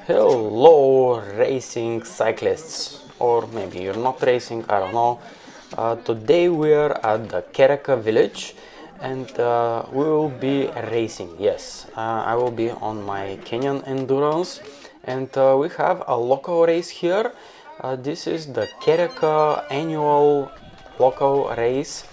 Hello, racing cyclists, or maybe you're not racing, I don't know. Today we are at the Kereka village and we will be racing. Yes, I will be on my Kenyan endurance and we have a local race here. This is the Kereka annual local race.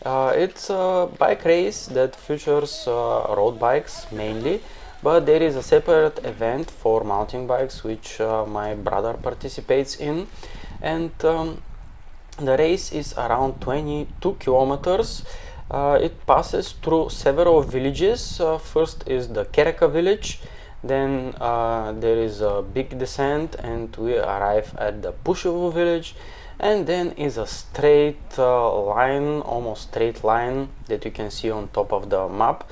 It's a bike race that features road bikes mainly, but there is a separate event for mountain bikes which my brother participates in, and the race is around 22 kilometers. It passes through several villages. First is the Kereka village, then there is a big descent and we arrive at the Pushevo village, and then is a straight line, almost straight line that you can see on top of the map,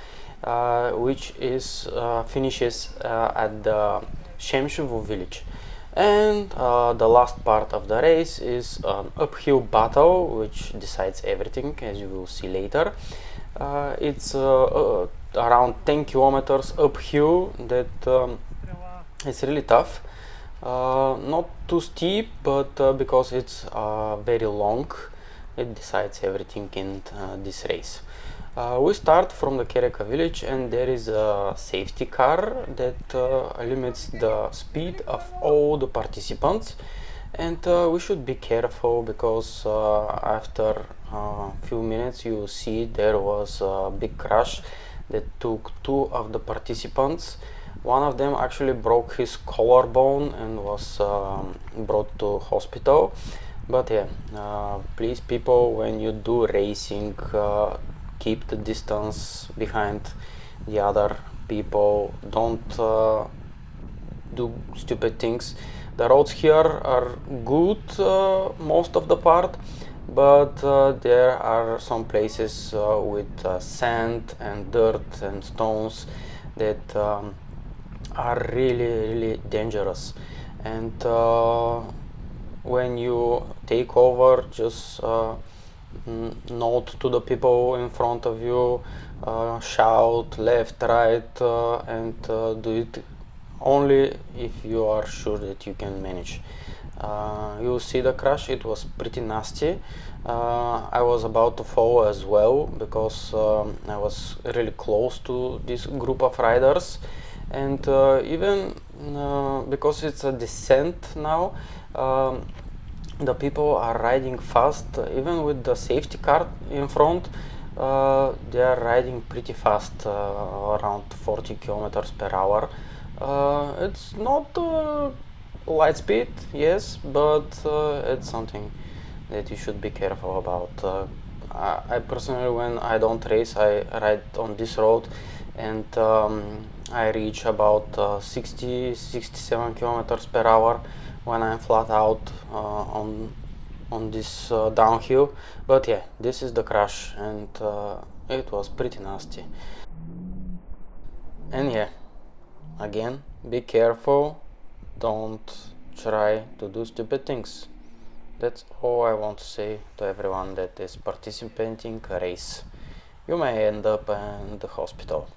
which is finishes at the Shemshevo village. And the last part of the race is an uphill battle which decides everything, as you will see later. It's around 10 kilometers uphill that it's really tough. Not too steep, but because it's very long, it decides everything in this race. We start from the Kereka village and there is a safety car that limits the speed of all the participants, and we should be careful because after a few minutes you will see there was a big crash that took two of the participants. One of them actually broke his collarbone and was brought to hospital. But yeah, please people, when you do racing, keep the distance behind the other people. Don't do stupid things. The roads here are good most of the part, but there are some places with sand and dirt and stones that are really dangerous, and when you take over, just note to the people in front of you, shout left, right, and do it only if you are sure that you can manage. You see the crash, it was pretty nasty. I was about to fall as well because I was really close to this group of riders, and even because it's a descent now, the people are riding fast. Even with the safety car in front, they are riding pretty fast, around 40 kilometers per hour. It's not light speed, yes, but it's something that you should be careful about. I personally, when I don't race, I ride on this road, and I reach about 60-67 kilometers per hour when I'm flat out on this downhill. But yeah, this is the crash, and it was pretty nasty. And yeah, again, be careful, don't try to do stupid things. That's all I want to say to everyone that is participating a race. You may end up in the hospital.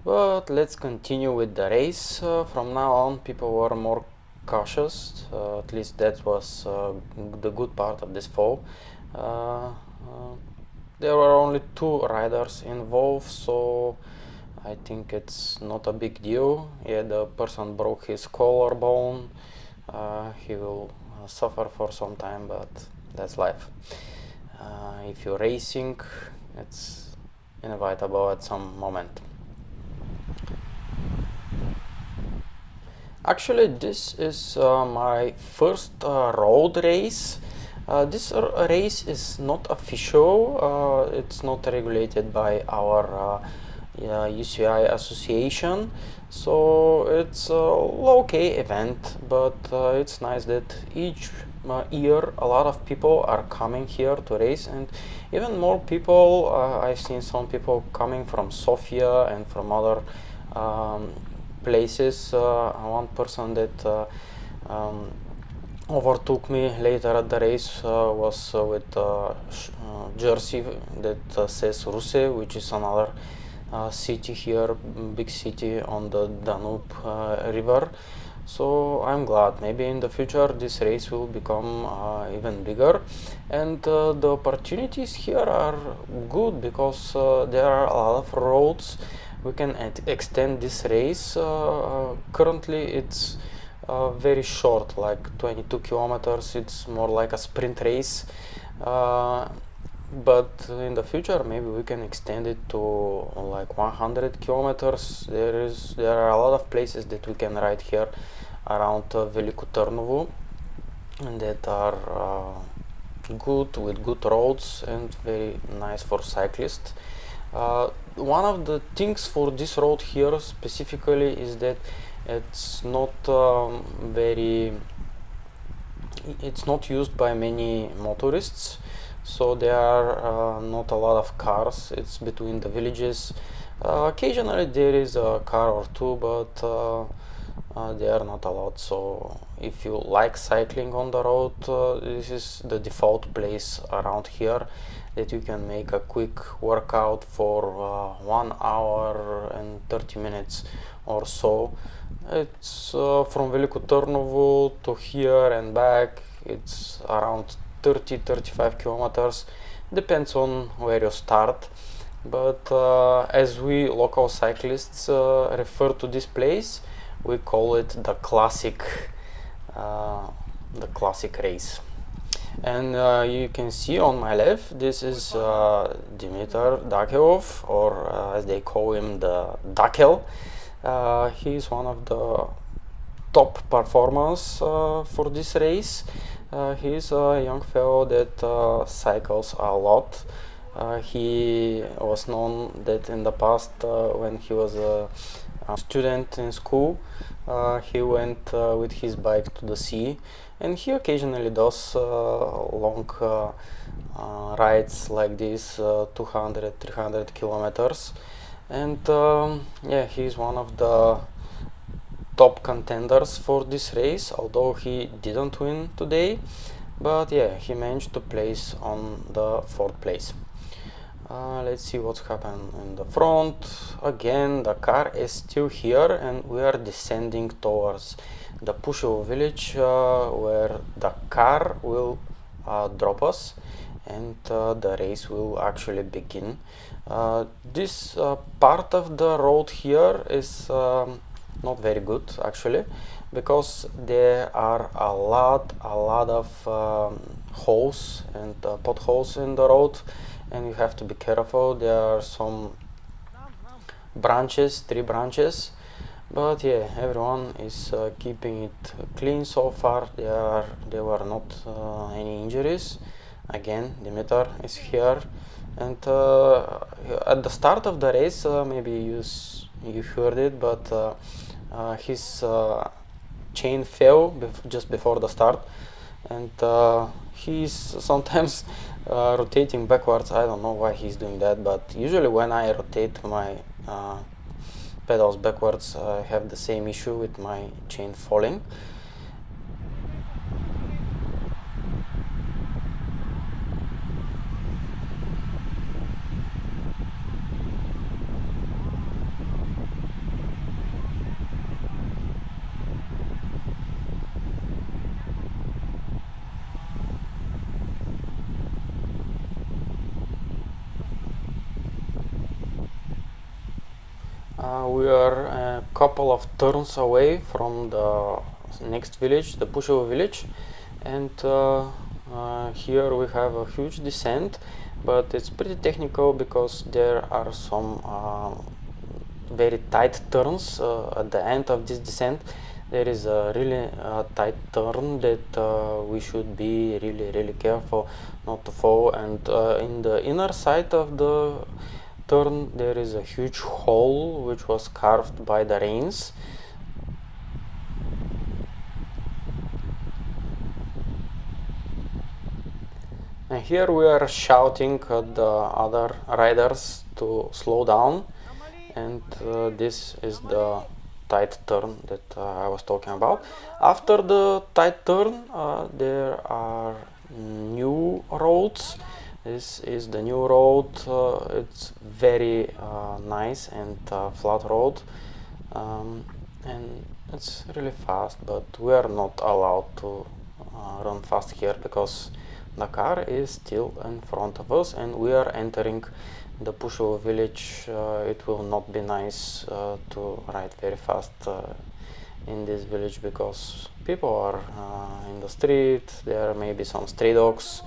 But let's continue with the race. From now on, people were more cautious. At least that was the good part of this fall. There were only two riders involved, so I think it's not a big deal. Yeah, the person broke his collarbone. He will suffer for some time, but that's life. If you're racing, it's inevitable at some moment. Actually, this is my first road race. This race is not official. It's not regulated by our UCI association, so it's a low-key event, but it's nice that each year a lot of people are coming here to race, and even more people. I've seen some people coming from Sofia and from other places. One person that overtook me later at the race was with jersey that says Ruse, which is another city here, big city on the Danube river. So I'm glad maybe in the future this race will become even bigger, and the opportunities here are good because there are a lot of roads. We can extend this race. Currently it's very short, like 22 kilometers. It's more like a sprint race, but in the future maybe we can extend it to like 100 kilometers. There are a lot of places that we can ride here around Veliko Trnovo, and that are good, with good roads and very nice for cyclists. One of the things for this road here specifically is that it's not it's not used by many motorists, so there are not a lot of cars. It's between the villages. Occasionally there is a car or two, but they are not a lot. So if you like cycling on the road, this is the default place around here, that you can make a quick workout for 1 hour and 30 minutes or so. It's from Veliko Trnovo to here and back. It's around 30-35 kilometers, depends on where you start. But as we local cyclists refer to this place, we call it the classic race. And you can see on my left, this is Dimitar Dakelov, or as they call him, the Dakel. He is one of the top performers for this race. He is a young fellow that cycles a lot. He was known that in the past, when he was a student in school, he went with his bike to the sea, and he occasionally does long rides like this, 200-300 kilometers. And yeah, he's one of the top contenders for this race, although he didn't win today. But yeah, he managed to place on the 4th place. Let's see what's happened in the front. Again, the car is still here, and we are descending towards the Pushevo village, where the car will drop us, and the race will actually begin. This part of the road here is not very good actually, because there are a lot of holes and potholes in the road, and you have to be careful. There are some branches, 3 branches, but yeah, everyone is keeping it clean so far. There were not any injuries. Again, Dimitar is here, and at the start of the race, maybe you heard it, but his chain fell just before the start, and he's sometimes rotating backwards. I don't know why he's doing that, but usually when I rotate my pedals backwards, I have the same issue with my chain falling. We are a couple of turns away from the next village, the Pushevo village, and here we have a huge descent, but it's pretty technical because there are some very tight turns at the end of this descent. There is a really tight turn that we should be really careful not to fall, and in the inner side of the turn there is a huge hole which was carved by the rains. And here we are shouting at the other riders to slow down, and this is the tight turn that I was talking about. After the tight turn there are new roads This is the new road. It's very nice and flat road, and it's really fast, but we are not allowed to run fast here because the car is still in front of us and we are entering the Pushovo village. It will not be nice to ride very fast in this village because people are in the street, there may be some stray dogs.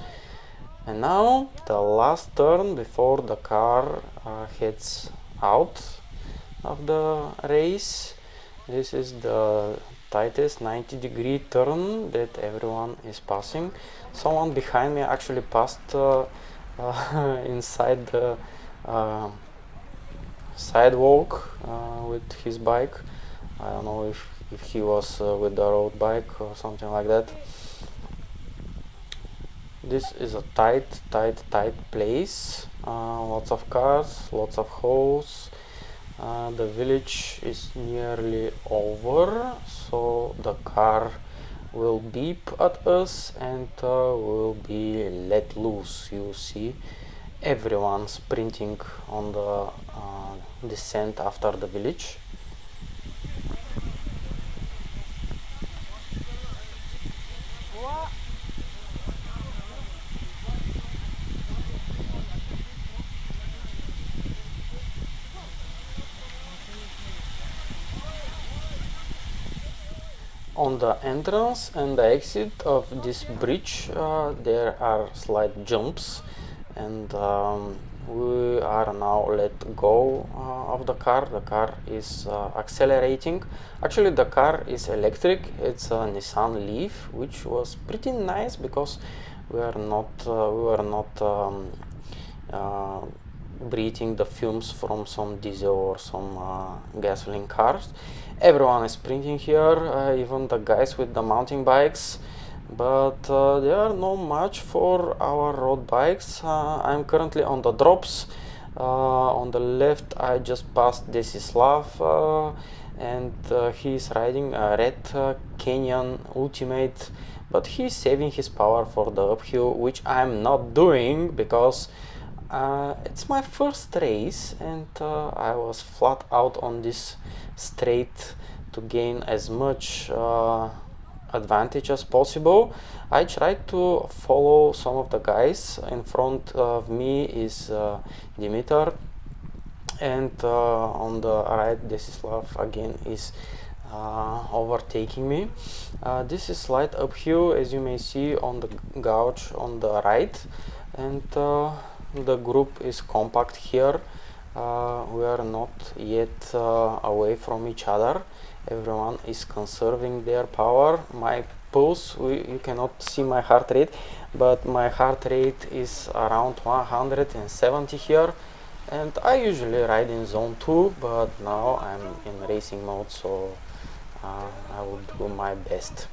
And now the last turn before the car heads out of the race. This is the tightest 90-degree turn that everyone is passing. Someone behind me actually passed inside the sidewalk with his bike. I don't know if he was with the road bike or something like that. This is a tight place. Lots of cars, lots of holes. The village is nearly over, so the car will beep at us and will be let loose. You see everyone sprinting on the descent after the village. On the entrance and the exit of this bridge there are slight jumps, and we are now let go of the car. The car is accelerating. Actually the car is electric. It's a Nissan Leaf, which was pretty nice because we were not breathing the fumes from some diesel or some gasoline cars. Everyone is sprinting here, even the guys with the mountain bikes, but they are not much for our road bikes. I'm currently on the drops. On the left I just passed Desislav and he's riding a red Kenyan Ultimate, but he's saving his power for the uphill, which I'm not doing because it's my first race and I was flat out on this straight to gain as much advantage as possible. I tried to follow some of the guys. In front of me is Dimitar, and on the right Desislav again is overtaking me. This is slight uphill, as you may see on the gouge on the right, and the group is compact here. We are not yet away from each other. Everyone is conserving their power. My pulse, you cannot see my heart rate, but my heart rate is around 170 here, and I usually ride in zone 2, but now I'm in racing mode, so I will do my best.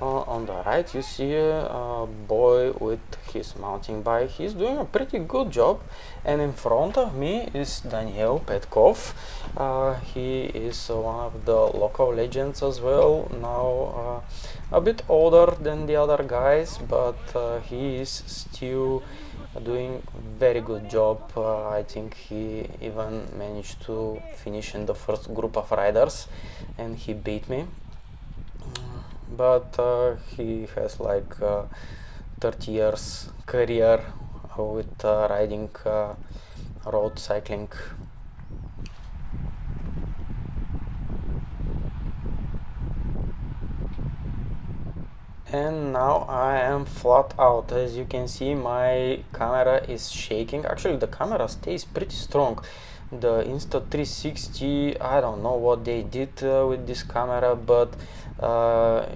On the right you see a boy with his mountain bike. He's doing a pretty good job, and in front of me is Daniel Petkov. He is one of the local legends as well, now a bit older than the other guys, but he is still doing very good job. I think he even managed to finish in the first group of riders and he beat me. But he has like 30 years career with riding road cycling. And now I am flat out. As you can see, my camera is shaking. Actually the camera stays pretty strong. The Insta360, I don't know what they did with this camera, but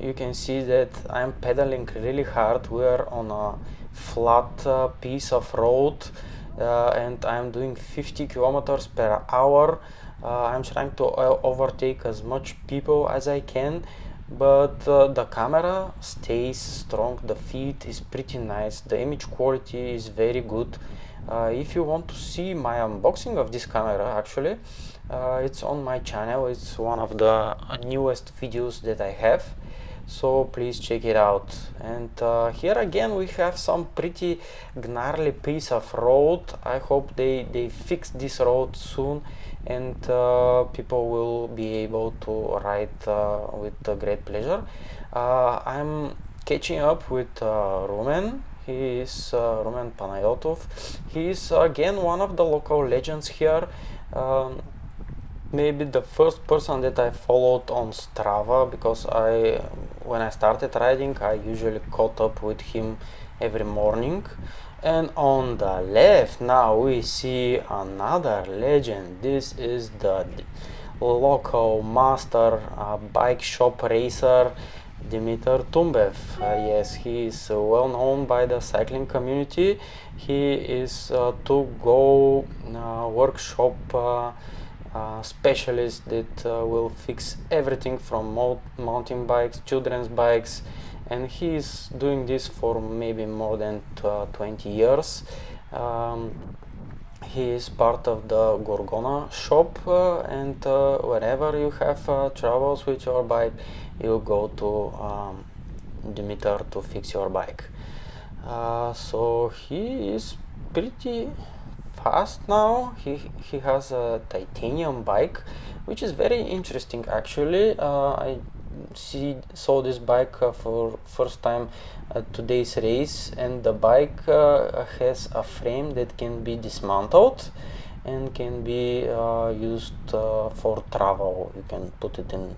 you can see that I'm pedaling really hard. We are on a flat piece of road and I'm doing 50 kilometers per hour. I'm trying to overtake as much people as I can, but the camera stays strong. The feed is pretty nice. The image quality is very good. If you want to see my unboxing of this camera, actually it's on my channel. It's one of the newest videos that I have. so please check it out. And here again we have some pretty gnarly piece of road. I hope they fix this road soon, and people will be able to ride with great pleasure. I'm catching up with Rumen. He is Rumen Panayotov. He is again one of the local legends here. Maybe the first person that I followed on Strava, because when I started riding, I usually caught up with him every morning. And on the left now we see another legend. This is the local master bike shop racer Dimitar Tumbev. Yes, he is well known by the cycling community. He is to go workshop specialist that will fix everything from mountain bikes, children's bikes, and he is doing this for maybe more than 20 years. He is part of the Gorgona shop, and whenever you have troubles with your bike, you go to Dimitar to fix your bike. So he is pretty fast now. He has a titanium bike, which is very interesting actually. I saw this bike for first time at today's race, and the bike has a frame that can be dismantled and can be used for travel. You can put it in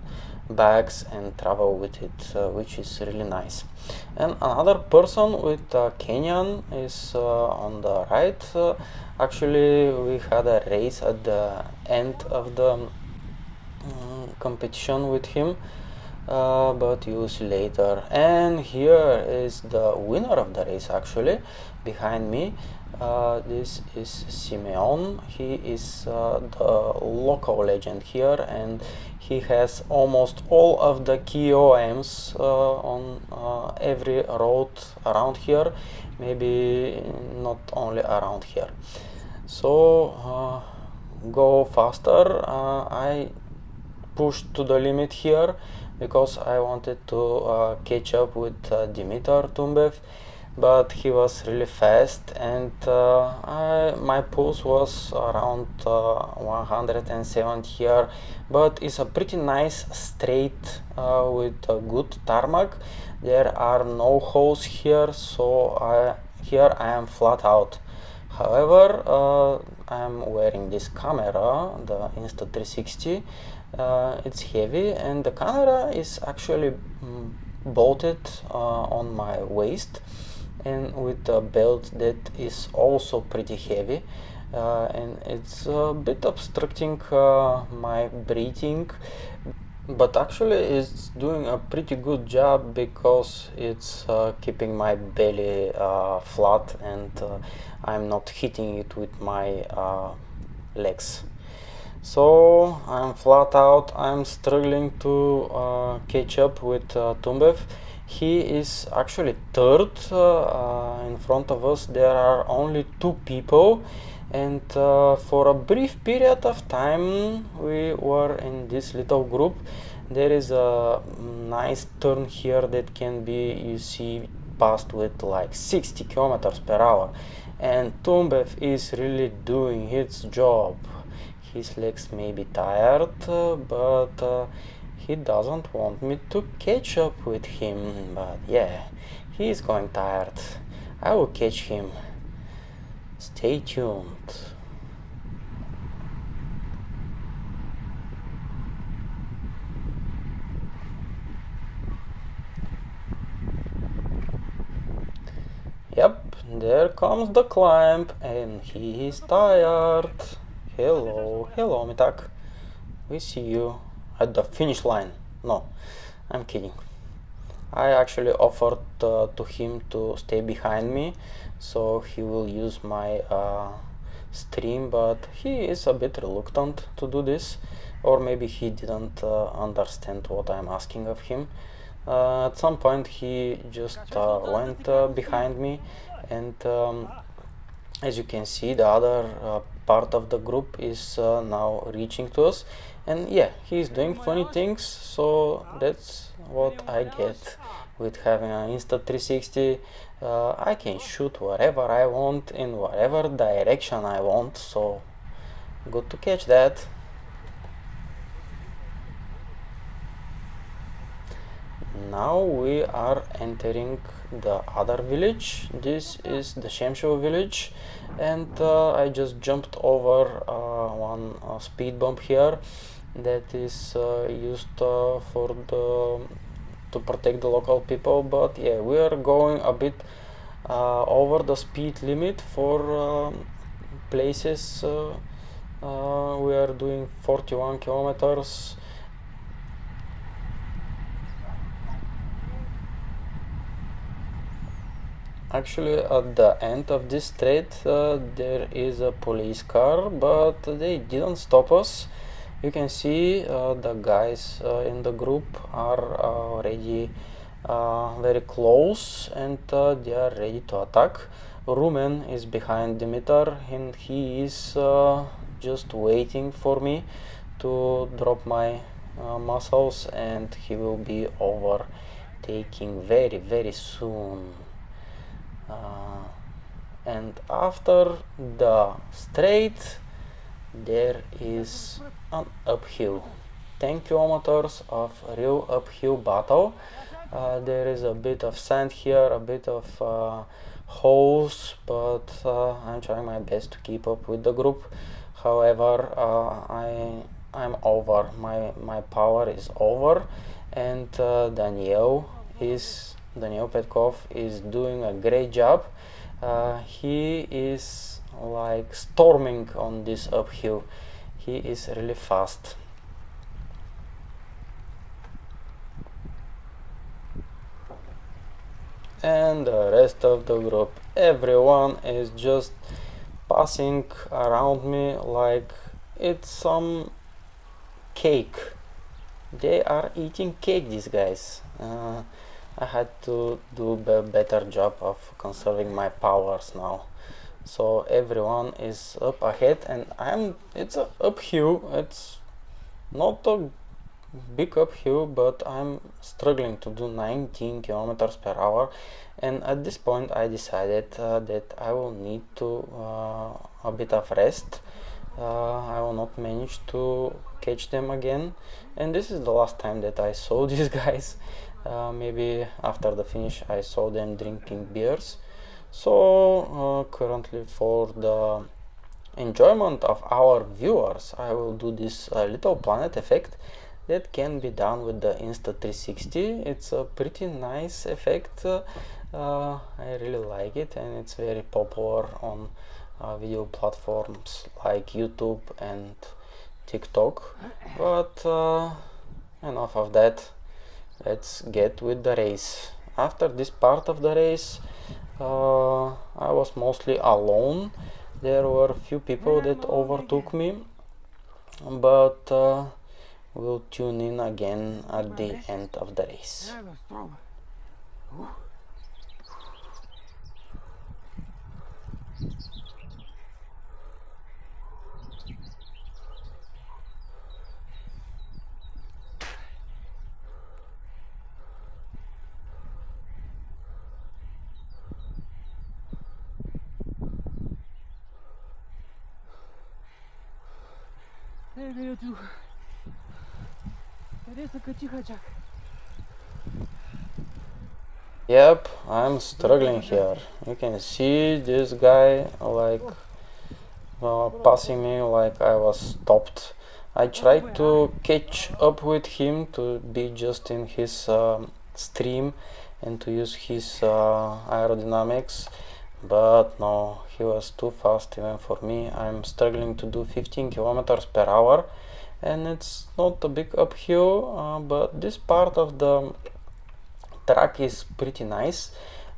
bags and travel with it, which is really nice. And another person with Kenyan is on the right. Actually, we had a race at the end of the competition with him, but you'll see later. And here is the winner of the race actually, behind me. This is Simeon. He is the local legend here, and he has almost all of the key OMs on every road around here, maybe not only around here. So go faster. I pushed to the limit here because I wanted to catch up with Dimitar Tumbev, but he was really fast, and my pulse was around 170 here, but it's a pretty nice straight with a good tarmac. There are no holes here, so here I am flat out. However, I'm wearing this camera, the Insta360. It's heavy, and the camera is actually bolted on my waist, and with a belt that is also pretty heavy, and it's a bit obstructing my breathing, but actually it's doing a pretty good job because it's keeping my belly flat, and I'm not hitting it with my legs. So I'm flat out. I'm struggling to catch up with Tumbev. He is actually third. In front of us there are only two people, and for a brief period of time we were in this little group. There is a nice turn here that can be, you see, passed with like 60 kilometers per hour, and Tumbev is really doing its job. His legs may be tired, but he doesn't want me to catch up with him. But yeah, he is going tired. I will catch him. Stay tuned. Yep, there comes the climb, and he is tired. Hello, Mitak. We see you at the finish line. No, I'm kidding. I actually offered to him to stay behind me, so he will use my stream, but he is a bit reluctant to do this, or maybe he didn't understand what I'm asking of him. At some point he just went behind me, and as you can see, the other part of the group is now reaching to us, and yeah, he's doing funny things, so that's what I get with having an Insta360. I can shoot wherever I want in whatever direction I want, so good to catch that. Now we are entering the other village. This is the Shemsho village, and I just jumped over one speed bump here that is used for the to protect the local people. But yeah, we are going a bit over the speed limit for places. We are doing 41 kilometers. Actually, at the end of this street, there is a police car, but they didn't stop us. You can see the guys in the group are already very close, and they are ready to attack. Rumen is behind Dimitar, and he is just waiting for me to drop my muscles, and he will be overtaking very soon. And after the straight there is an uphill, 10 kilometers of real uphill battle. There is a bit of sand here, a bit of holes, but I'm trying my best to keep up with the group. However, I'm over, my power is over, and Daniel Petkov is doing a great job. He is like storming on this uphill. He is really fast. And the rest of the group, everyone is just passing around me like it's some cake. They are eating cake, these guys. I had to do a better job of conserving my powers now. So everyone is up ahead, and it's a uphill. It's not a big uphill, but I'm struggling to do 19 kilometers per hour. And at this point I decided that I will need to a bit of rest. I will not manage to catch them again, and this is the last time that I saw these guys. Maybe after the finish I saw them drinking beers. So currently, for the enjoyment of our viewers, I will do this little planet effect that can be done with the Insta360. It's a pretty nice effect. I really like it, and it's very popular on video platforms like YouTube and TikTok. But enough of that. Let's get with the race. After this part of the race, I was mostly alone. There were a few people that overtook me, but we'll tune in again at the end of the race. Yep, I'm struggling here. You can see this guy like passing me like I was stopped. I tried to catch up with him to be just in his stream and to use his aerodynamics, but no, he was too fast even for me. I'm struggling to do 15 kilometers per hour, and it's not a big uphill, but this part of the track is pretty nice.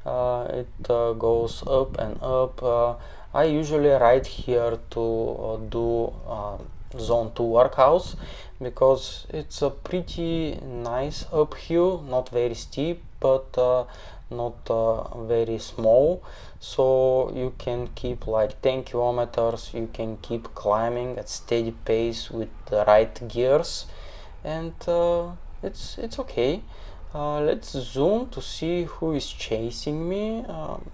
It goes up and up. I usually ride here to do zone 2 workouts because it's a pretty nice uphill, not very steep, but not very small. So you can keep like 10 kilometers, you can keep climbing at steady pace with the right gears, and it's okay. Let's zoom to see who is chasing me.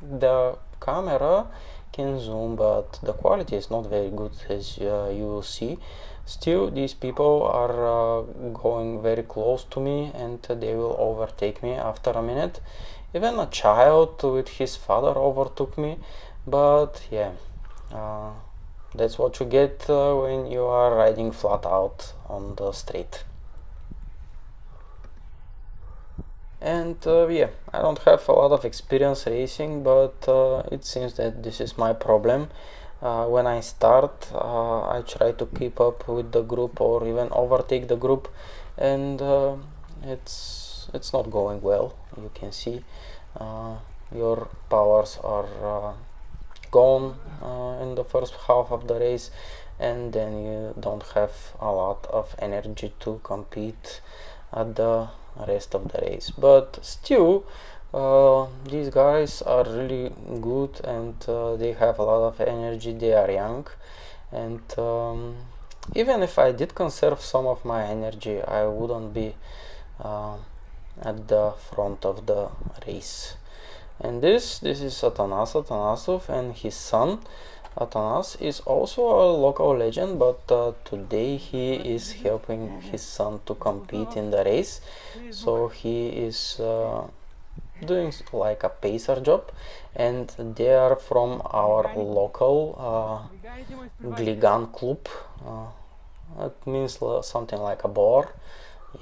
The camera can zoom, but the quality is not very good, as you will see. Still, these people are going very close to me, and they will overtake me after a minute. Even a child with his father overtook me, but yeah, that's what you get when you are riding flat out on the street. And yeah, I don't have a lot of experience racing, but it seems that this is my problem. When I start, I try to keep up with the group or even overtake the group, and it's not going well. You can see uh, your powers are gone in the first half of the race, and then you don't have a lot of energy to compete at the rest of the race. But still, these guys are really good, and they have a lot of energy. They are young, and even if I did conserve some of my energy, I wouldn't be uh, at the front of the race. And this is Atanas Atanasov and his son. Atanas is also a local legend, but today he is helping his son to compete in the race. So he is doing like a pacer job, and they are from our local Gligan Club. It means something like a boar.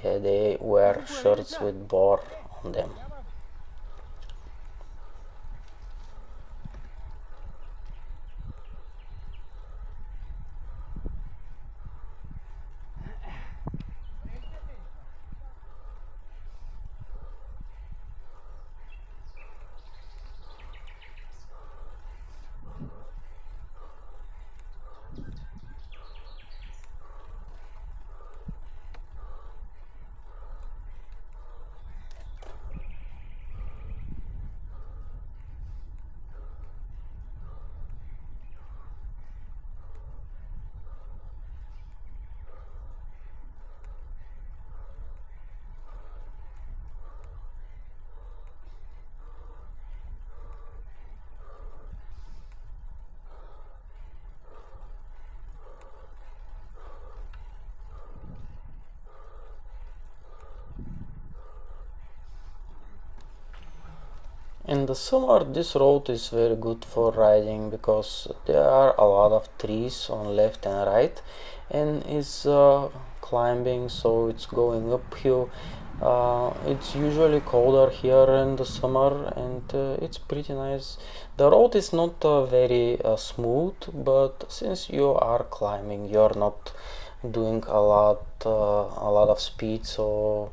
Yeah, they wear shirts with boar on them. In the summer, this road is very good for riding because there are a lot of trees on left and right, and it's climbing, so it's going uphill. It's usually colder here in the summer, and it's pretty nice. The road is not very smooth, but since you are climbing, you're not doing a lot of speed, so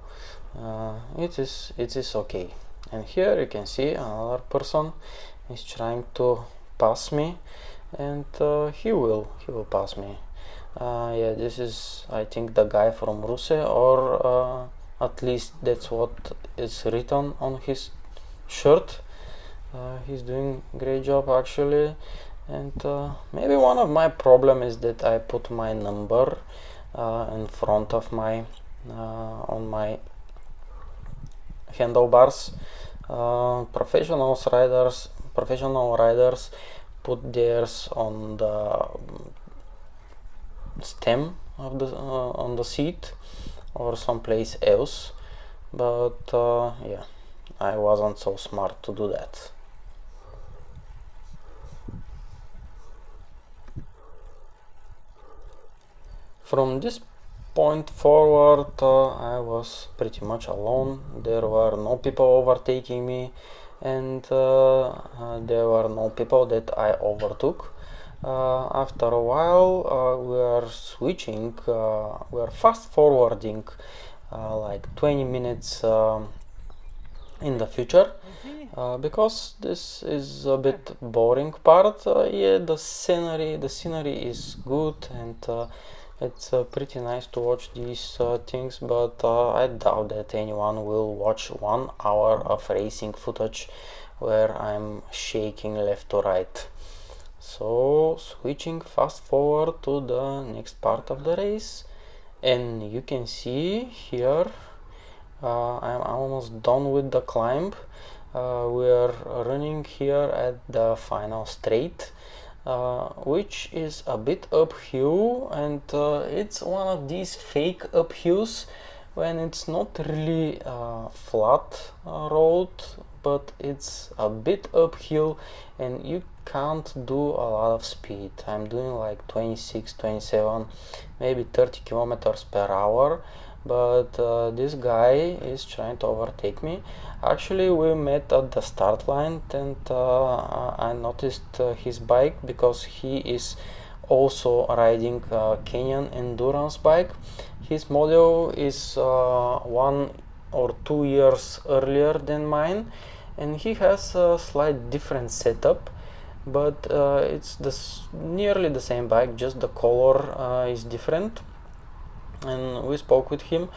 it is okay. And here you can see another person is trying to pass me, and he will pass me. Yeah, this is, I think, the guy from Russia, or at least that's what is written on his shirt. He's doing great job actually, and maybe one of my problem is that I put my number in front of my on my handlebars. Professional riders put theirs on the stem of the on the seat or someplace else, but yeah, I wasn't so smart to do that. From this point forward, I was pretty much alone. There were no people overtaking me, and there were no people that I overtook. After a while, we are switching, we are fast forwarding like 20 minutes in the future, because this is a bit boring part. Yeah, the scenery is good, and it's pretty nice to watch these things, but I doubt that anyone will watch 1 hour of racing footage where I'm shaking left to right. So switching fast forward to the next part of the race, and you can see here I'm almost done with the climb. We are running here at the final straight, which is a bit uphill, and it's one of these fake uphills when it's not really a flat road, but it's a bit uphill and you can't do a lot of speed. I'm doing like 26, 27, maybe 30 kilometers per hour, but this guy is trying to overtake me. Actually, we met at the start line, and I noticed his bike because he is also riding a Kenyan endurance bike. His model is 1 or 2 years earlier than mine, and he has a slight different setup, but it's nearly the same bike, just the color is different. And we spoke with him.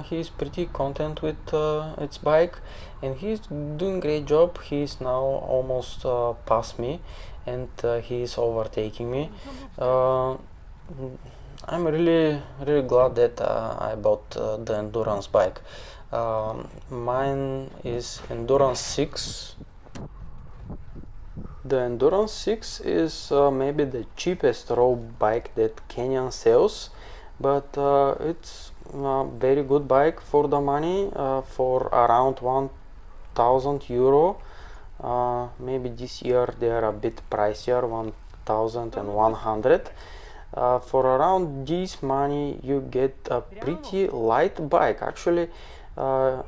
He's pretty content with its bike, and he's doing great job. He's now almost past me, and he's overtaking me. I'm really glad that I bought the endurance bike. Mine is endurance 6. The endurance 6 is maybe the cheapest road bike that Kenyan sells, but it's a very good bike for the money, for around 1000 euro. Maybe this year they are a bit pricier, 1100. For around this money you get a pretty light bike. Actually,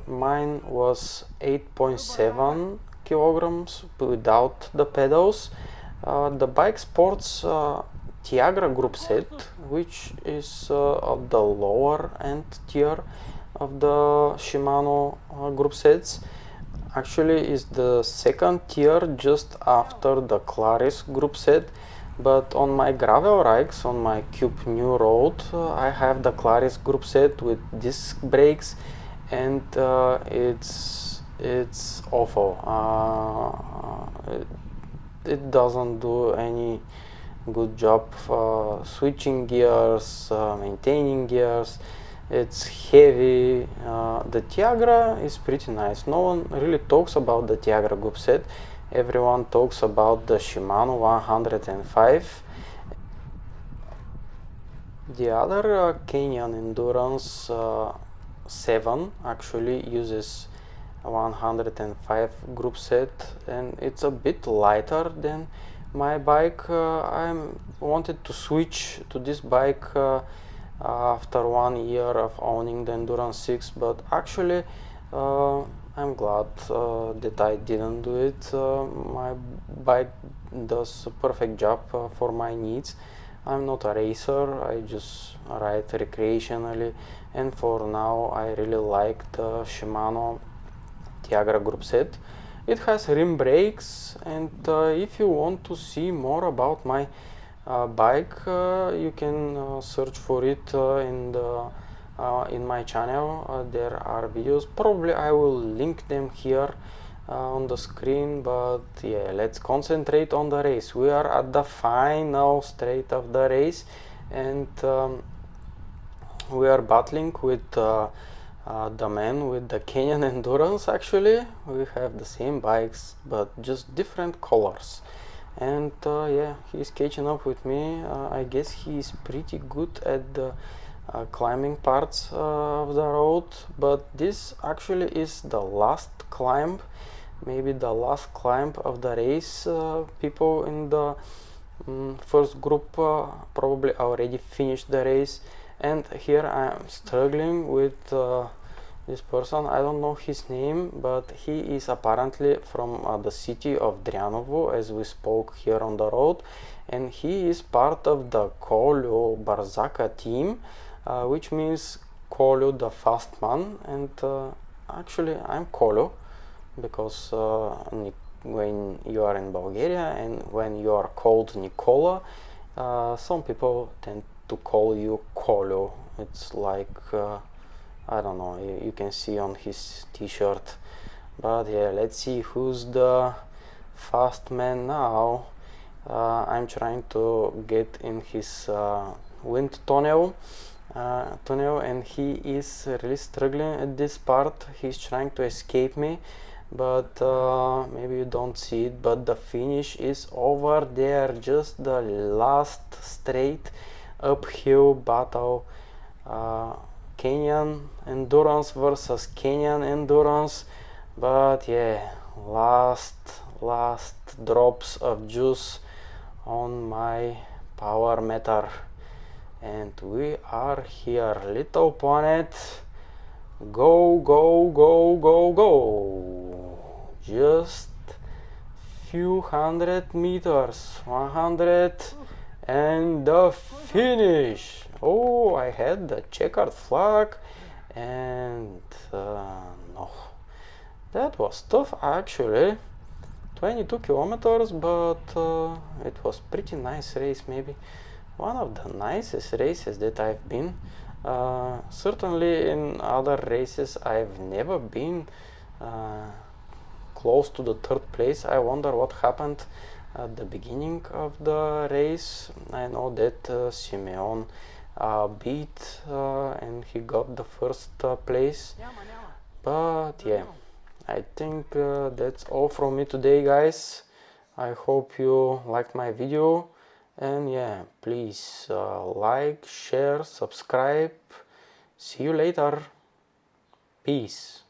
mine was 8.7 kilograms without the pedals. The bike sports Tiagra group set, which is of the lower end tier of the Shimano group sets. Actually is the second tier just after the Claris group set, but on my gravel rides, on my Cube New Road, I have the Claris group set with disc brakes, and it's awful. It doesn't do any good job switching gears, maintaining gears. It's heavy. The Tiagra is pretty nice. No one really talks about the Tiagra group set. Everyone talks about the Shimano 105. The other Kenyan Endurance 7 actually uses 105 group set, and it's a bit lighter than my bike. I wanted to switch to this bike after 1 year of owning the Endurance 6, but actually I'm glad that I didn't do it. My bike does a perfect job for my needs. I'm not a racer, I just ride recreationally, and for now I really like the Shimano Tiagra group set. It has rim brakes, and if you want to see more about my bike, you can search for it in my channel. There are videos. Probably I will link them here on the screen, but yeah, let's concentrate on the race. We are at the final straight of the race, and we are battling with the man with the Kenyan Endurance. Actually, we have the same bikes but just different colors, and yeah, he's catching up with me. I guess he's pretty good at the climbing parts of the road, but this actually is the last climb, maybe the last climb of the race. People in the first group probably already finished the race, and here I am struggling with this person. I don't know his name, but he is apparently from the city of Dryanovo, as we spoke here on the road, and he is part of the Kolyo Barzaka team, which means Kolyo the fast man. And actually I'm Kolyo because when you are in Bulgaria and when you are called Nikola, some people tend to call you Kolyo. It's like I don't know, you can see on his t-shirt. But yeah, let's see who's the fast man now. I'm trying to get in his wind tunnel, tunnel, and he is really struggling at this part. He's trying to escape me, but maybe you don't see it, but the finish is over there. Just the last straight uphill battle. Kenyan endurance versus Kenyan endurance, but yeah, last drops of juice on my power meter, and we are here. Little planet, go go go go go. Just few hundred meters, 100, and the finish. Oh, I had the checkered flag, and no, that was tough actually. 22 kilometers, but it was pretty nice race. Maybe one of the nicest races that I've been. Certainly in other races I've never been close to the third place. I wonder what happened at the beginning of the race. I know that Simeon beat and he got the first place, but yeah, I think that's all from me today, guys. I hope you liked my video, and yeah, please like, share, subscribe. See you later. Peace.